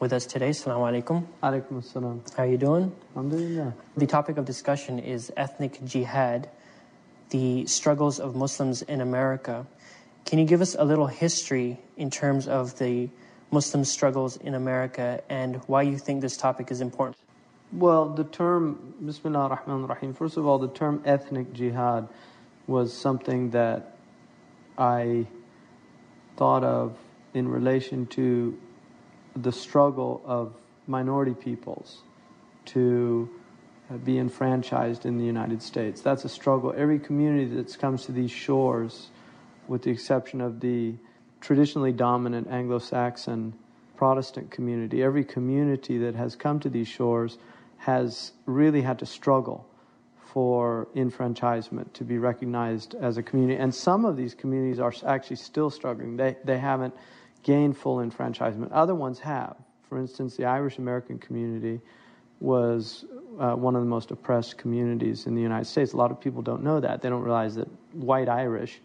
With us today. Assalamu alaikum. Alaikum assalam. How are you doing? Alhamdulillah. The topic of discussion is ethnic jihad, the struggles of Muslims in America. Can you give us a little history in terms of the Muslim struggles in America and why you think this topic is important? Well, the term, Bismillah ar-Rahman ar-Rahim, first of all, the term ethnic jihad was something that I thought of in relation to the struggle of minority peoples to be enfranchised in the United States. That's a struggle. Every community that comes to these shores, with the exception of the traditionally dominant Anglo-Saxon Protestant community, every community that has come to these shores has really had to struggle for enfranchisement, to be recognized as a community. And some of these communities are actually still struggling. They haven't gained full enfranchisement. Other ones have. For instance, the Irish American community was one of the most oppressed communities in the United States. A lot of people don't know that. They don't realize that white Irish,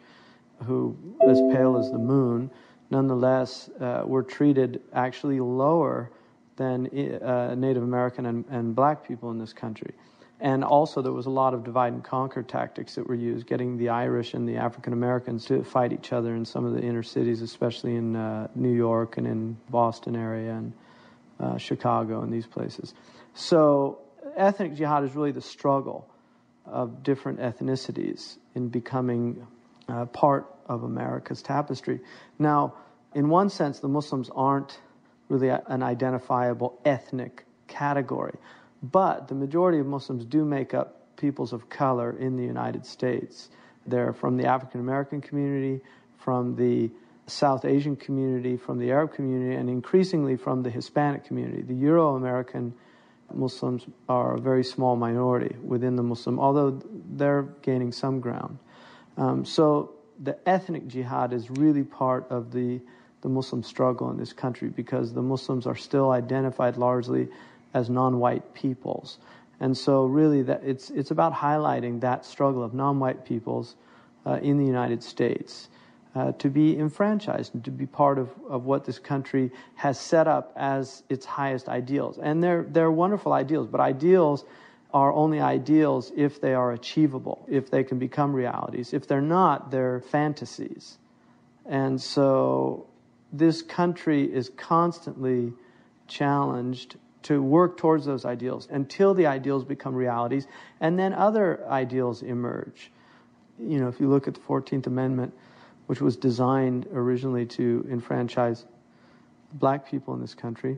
who as pale as the moon, nonetheless were treated actually lower than Native American and black people in this country. And also there was a lot of divide and conquer tactics that were used, getting the Irish and the African Americans to fight each other in some of the inner cities, especially in New York and in Boston area and Chicago and these places. So ethnic jihad is really the struggle of different ethnicities in becoming part of America's tapestry. Now, in one sense, the Muslims aren't really an identifiable ethnic category. But the majority of Muslims do make up peoples of color in the United States. They're from the African American community, from the South Asian community, from the Arab community, and increasingly from the Hispanic community. The Euro-American Muslims are a very small minority within the Muslim, although they're gaining some ground. So the ethnic jihad is really part of the Muslim struggle in this country, because the Muslims are still identified largely as non-white peoples. And so really that it's about highlighting that struggle of non-white peoples in the United States to be enfranchised and to be part of what this country has set up as its highest ideals. And they're wonderful ideals, but ideals are only ideals if they are achievable, if they can become realities. If they're not, they're fantasies. And so this country is constantly challenged to work towards those ideals until the ideals become realities, and then other ideals emerge. You know, if you look at the 14th Amendment, which was designed originally to enfranchise black people in this country,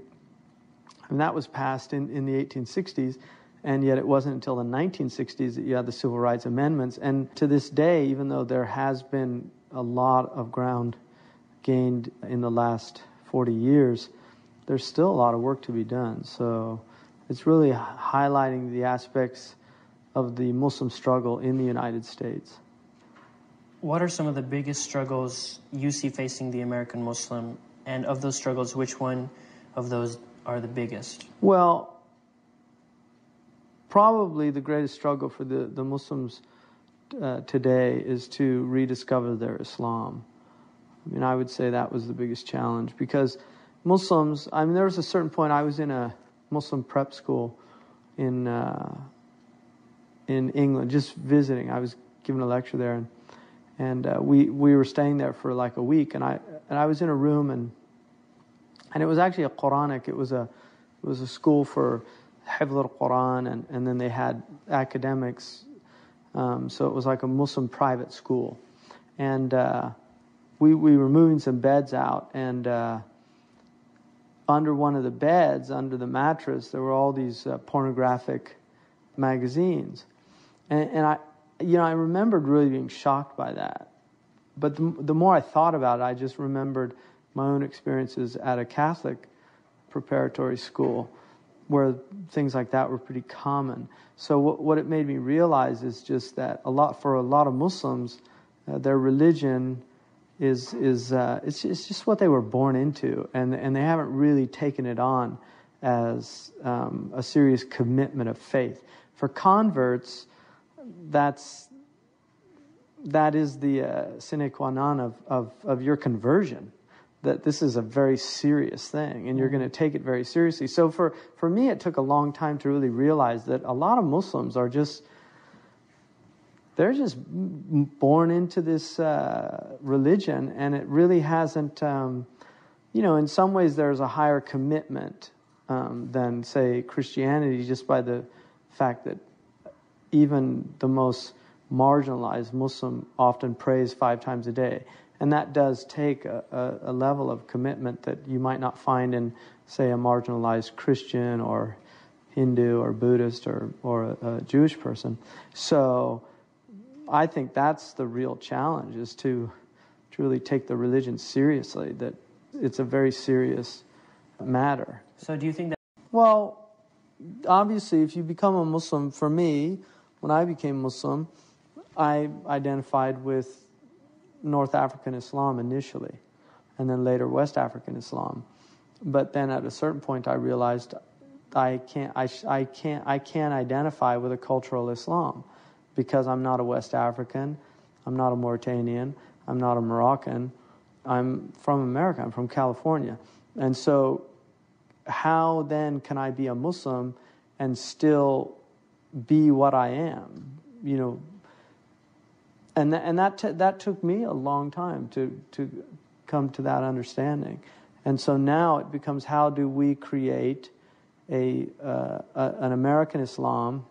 and that was passed in the 1860s, and yet it wasn't until the 1960s that you had the Civil Rights Amendments. And to this day, even though there has been a lot of ground gained in the last 40 years, there's still a lot of work to be done. So it's really highlighting the aspects of the Muslim struggle in the United States. What are some of the biggest struggles you see facing the American Muslim? And of those struggles, which one of those are the biggest? Well, probably the greatest struggle for the Muslims today is to rediscover their Islam. I mean, I would say that was the biggest challenge, because Muslims, I mean, there was a certain point, I was in a Muslim prep school in England, just visiting. I was giving a lecture there, and we were staying there for like a week, and I was in a room, and it was actually a Quranic. It was a school for Hifz al-Quran, and then they had academics, so it was like a Muslim private school, and we were moving some beds out, and under one of the beds, under the mattress, there were all these pornographic magazines. And I remembered really being shocked by that. But the more I thought about it, I just remembered my own experiences at a Catholic preparatory school where things like that were pretty common. So what it made me realize is just that for a lot of Muslims, their religion it's just what they were born into, and they haven't really taken it on as a serious commitment of faith. For converts, that is the sine qua non of your conversion, that this is a very serious thing, and you're going to take it very seriously. So for me, it took a long time to really realize that a lot of Muslims are they're just born into this religion, and it really hasn't, in some ways there's a higher commitment than, say, Christianity, just by the fact that even the most marginalized Muslim often prays 5 times a day. And that does take a level of commitment that you might not find in, say, a marginalized Christian or Hindu or Buddhist or a Jewish person. So I think that's the real challenge, is to really take the religion seriously, that it's a very serious matter. So do you think that... Well, obviously, if you become a Muslim, for me, when I became Muslim, I identified with North African Islam initially, and then later West African Islam. But then at a certain point I realized I can't identify with a cultural Islam, because I'm not a West African, I'm not a Mauritanian, I'm not a Moroccan, I'm from America, I'm from California. And so how then can I be a Muslim and still be what I am? And that took me a long time to come to that understanding. And so now it becomes, how do we create an American Islam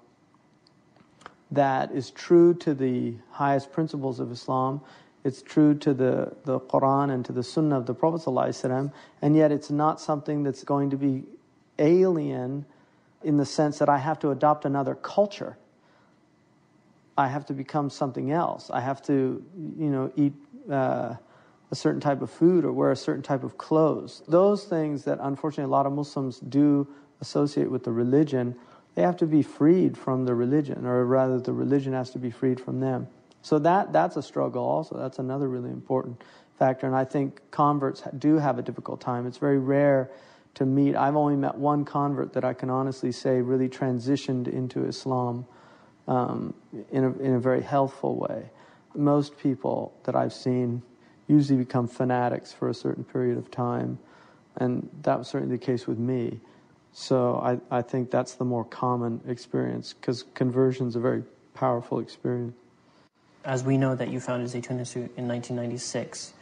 that is true to the highest principles of Islam, it's true to the Quran and to the Sunnah of the Prophet ﷺ, and yet it's not something that's going to be alien in the sense that I have to adopt another culture. I have to become something else. I have to, eat a certain type of food or wear a certain type of clothes. Those things that unfortunately a lot of Muslims do associate with the religion, they have to be freed from the religion, or rather the religion has to be freed from them. So that's a struggle also. That's another really important factor. And I think converts do have a difficult time. It's very rare to meet. I've only met one convert that I can honestly say really transitioned into Islam in a very healthful way. Most people that I've seen usually become fanatics for a certain period of time, and that was certainly the case with me. So I think that's the more common experience, because conversion is a very powerful experience. As we know that you founded Zaytun Institute in 1996,